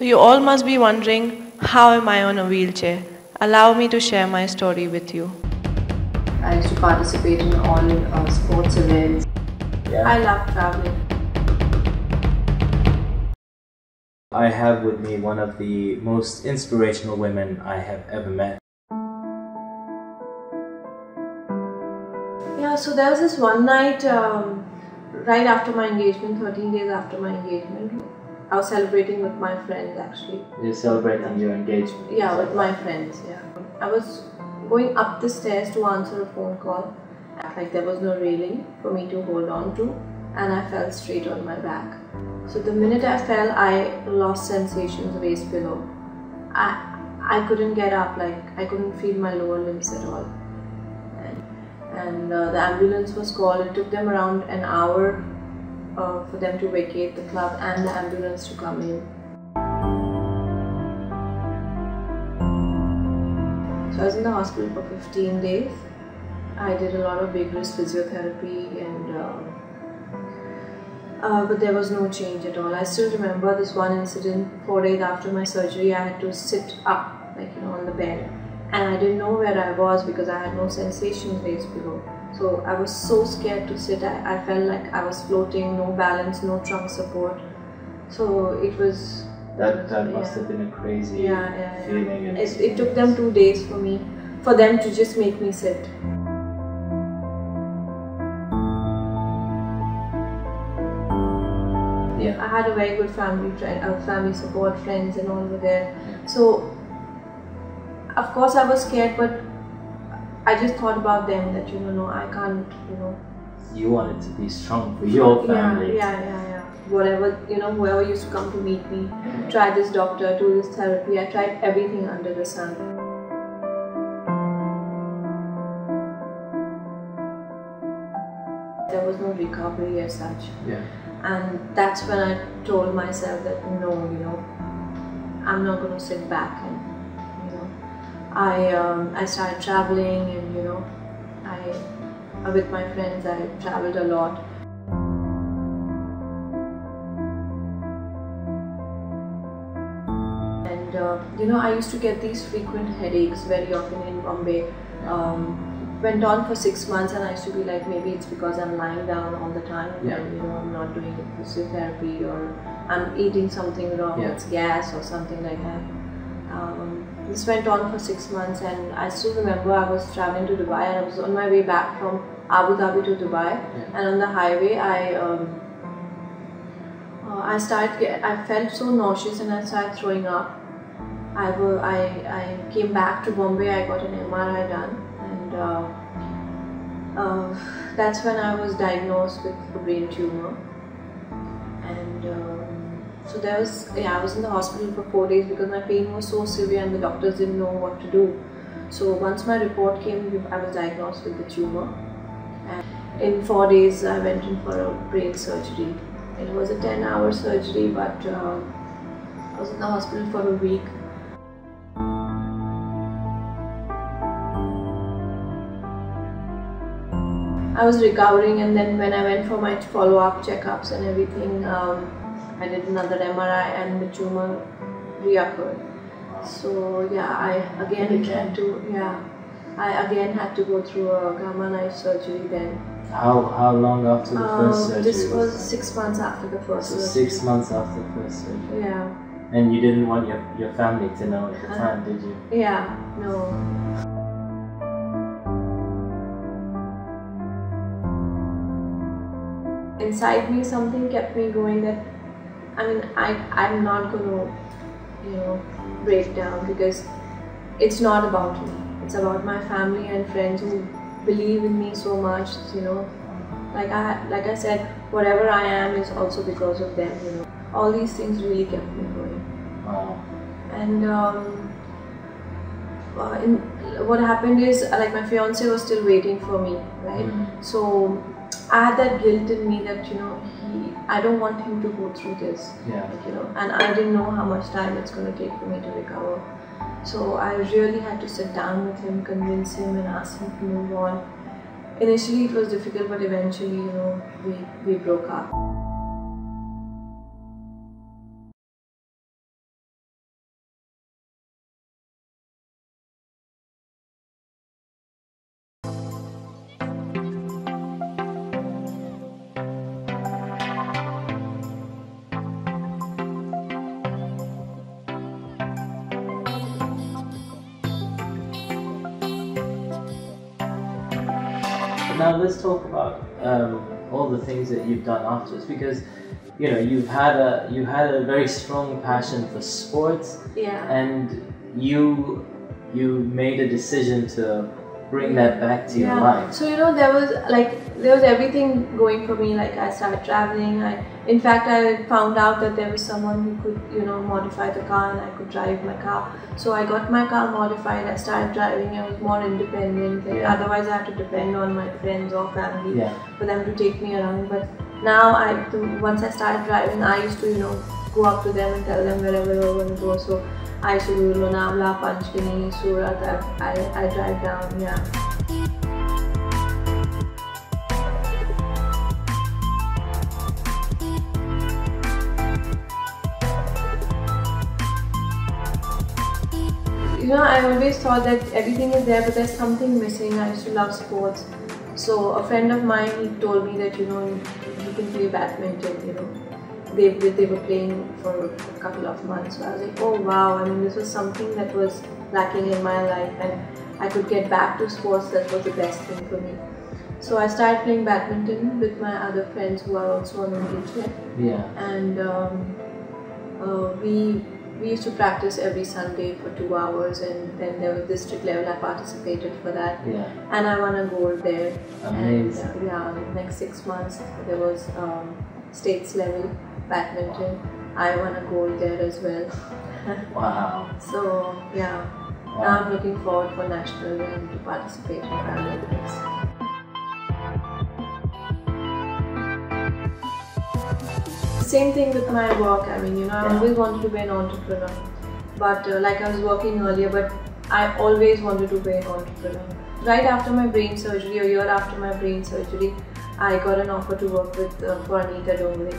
So you all must be wondering, how am I on a wheelchair? Allow me to share my story with you. I used to participate in all sports events. Yeah. I love traveling. I have with me one of the most inspirational women I have ever met. Yeah, so there was this one night, right after my engagement, 13 days after my engagement. I was celebrating with my friends actually. You're celebrating your engagement? Yeah, with my friends, yeah. I was going up the stairs to answer a phone call. Like there was no railing for me to hold on to, and I fell straight on my back. So the minute I fell, I lost sensations waist below. I couldn't get up, like I couldn't feel my lower limbs at all. And the ambulance was called. It took them around an hour for them to vacate the club and the ambulance to come in. So I was in the hospital for 15 days. I did a lot of vigorous physiotherapy but there was no change at all. I still remember this one incident. 4 days after my surgery, I had to sit up, like on the bed, and I didn't know where I was because I had no sensations waist below. So I was so scared to sit. I felt like I was floating, no balance, no trunk support. So it was... That must have been a crazy feeling. And it took them 2 days for them to just make me sit. Yeah. I had a very good family support, friends and all were there. So of course I was scared, but I just thought about them that no, I can't, You wanted to be strong for your family. Yeah. Whatever, whoever used to come to meet me, try this doctor, do this therapy. I tried everything under the sun. There was no recovery as such. Yeah. And that's when I told myself that no, I'm not going to sit back. And I started traveling, and with my friends I traveled a lot. And I used to get these frequent headaches very often in Mumbai. Went on for 6 months, and I used to be like, maybe it's because I'm lying down all the time, and I'm not doing physiotherapy, or I'm eating something wrong, it's gas or something like that. This went on for 6 months, and I still remember I was traveling to Dubai, and I was on my way back from Abu Dhabi to Dubai, and on the highway I felt so nauseous and I started throwing up. I came back to Bombay. I got an MRI done, and that's when I was diagnosed with a brain tumor. And so I was in the hospital for 4 days because my pain was so severe and the doctors didn't know what to do. So once my report came, I was diagnosed with the tumor. And in 4 days, I went in for a brain surgery. It was a 10-hour surgery, but I was in the hospital for a week. I was recovering, and then when I went for my follow-up checkups and everything, I did another MRI and the tumor reoccurred. So I again had to go through a gamma knife surgery then. How long after the first surgery? This was 6 months after the first surgery. 6 months after the first surgery? Yeah. And you didn't want your family to know at the time, did you? Yeah, no. Inside me, something kept me going that, I'm not going to, break down, because it's not about me. It's about my family and friends who believe in me so much, Like I said, whatever I am is also because of them, All these things really kept me going. Wow. And what happened is, like, my fiance was still waiting for me, right? So I had that guilt in me that, I don't want him to go through this. Yeah. And I didn't know how much time it's going to take for me to recover. So I really had to sit down with him, convince him and ask him to move on. Initially it was difficult, but eventually, we broke up. now let's talk about all the things that you've done afterwards, because you know you had a very strong passion for sports, and you made a decision to bring that back to your life. So you know, there was everything going for me. Like, I started traveling. In fact, I found out that there was someone who could, you know, modify the car, and I could drive my car. So I got my car modified. I started driving. I was more independent. Otherwise, I had to depend on my friends or family for them to take me around. But now, once I started driving, I used to, you know, go up to them and tell them wherever I want to go. So I used to do Lonavala, Panchgani, Surat. I drive down. You know, I always thought that everything is there, but there's something missing. I used to love sports. So a friend of mine, he told me that, you know, you can play badminton, you know. They were playing for a couple of months. So I was like, oh wow, I mean, this was something that was lacking in my life, and I could get back to sports. That was the best thing for me. So I started playing badminton with my other friends who are also on engagement. And we used to practice every Sunday for 2 hours, and then there was district level. I participated for that, and I won a gold there. Amazing. And in the next 6 months there was states level badminton. I won a gold there as well. Wow. So now I'm looking forward for national and to participate in Paralympics. Same thing with my work. I mean, you know, I always wanted to be an entrepreneur, but like I was working earlier, but I always wanted to be an entrepreneur. Right after my brain surgery, a year after my brain surgery, I got an offer to work with for Anita Dongre.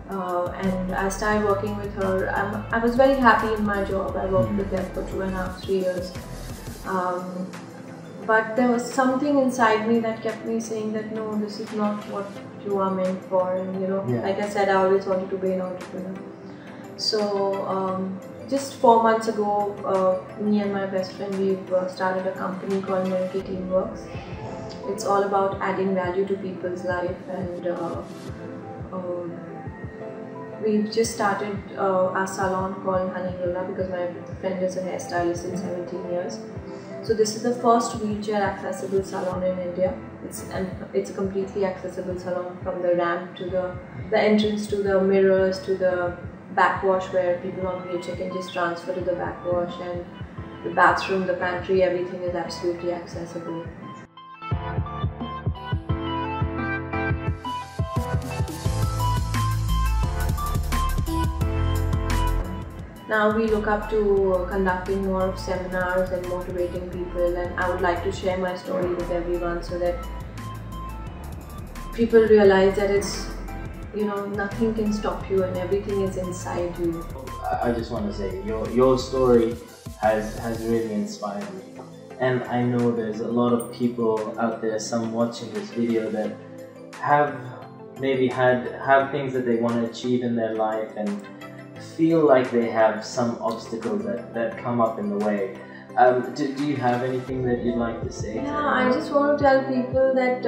And I started working with her. I was very happy in my job. I worked with them for 2.5 to 3 years. But there was something inside me that kept me saying that no, this is not what you are meant for. And you know, like I said, I always wanted to be an entrepreneur. So just 4 months ago, me and my best friend, we've started a company called Miracle Teamworks. It's all about adding value to people's life, and we've just started our salon called Honey because my friend is a hairstylist in 17 years. So this is the first wheelchair accessible salon in India. It's a completely accessible salon, from the ramp to the entrance to the mirrors to the backwash, where people on wheelchair can just transfer to the backwash, and the bathroom, the pantry, everything is absolutely accessible. Now we look up to conducting more of seminars and motivating people, and I would like to share my story with everyone so that people realize that it's, you know, nothing can stop you and everything is inside you. I just want to say your story has really inspired me, and I know there's a lot of people out there, some watching this video, that have maybe have things that they want to achieve in their life and feel like they have some obstacles that come up in the way. Do you have anything that you'd like to say? Yeah, I just want to tell people that,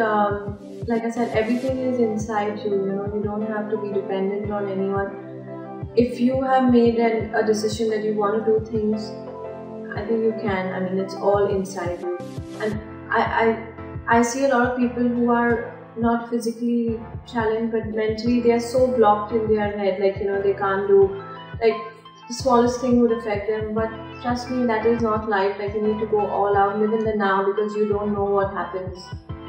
like I said, everything is inside you. You know, you don't have to be dependent on anyone. If you have made a decision that you want to do things, I think you can. I mean, it's all inside you. And I see a lot of people who are not physically challenged, but mentally they are so blocked in their head, like, you know, they can't do, like, the smallest thing would affect them. But trust me, that is not life. Like, you need to go all out, live in the now, because you don't know what happens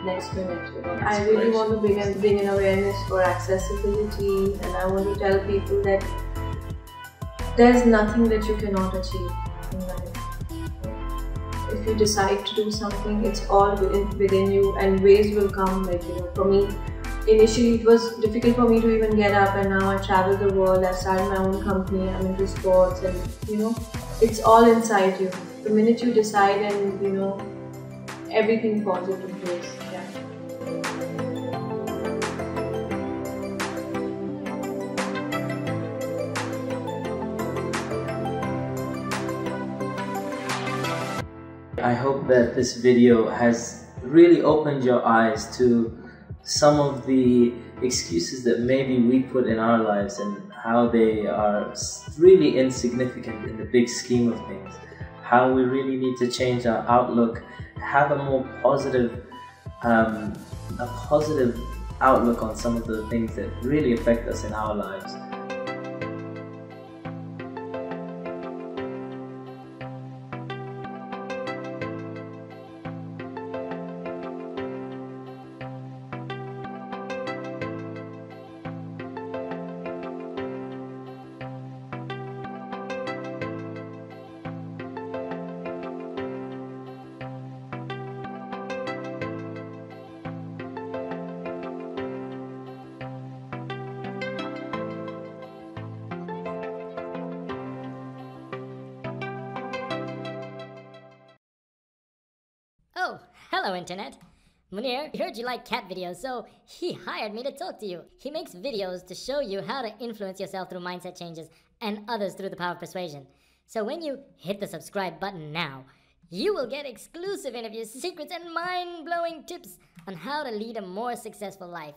next minute. You know, I really want to bring an awareness for accessibility, and I want to tell people that there's nothing that you cannot achieve in life. If you decide to do something, it's all within you, and ways will come. Like, you know, for me, initially it was difficult for me to even get up, and now I travel the world. I started my own company. I'm into sports, and you know, it's all inside you. The minute you decide, and you know, everything falls into place. Yeah. I hope that this video has really opened your eyes to some of the excuses that maybe we put in our lives and how they are really insignificant in the big scheme of things. How we really need to change our outlook, have a more positive, outlook on some of the things that really affect us in our lives. Oh, hello Internet. Munir heard you like cat videos, so he hired me to talk to you. He makes videos to show you how to influence yourself through mindset changes and others through the power of persuasion. So when you hit the subscribe button now, you will get exclusive interviews, secrets, and mind-blowing tips on how to lead a more successful life.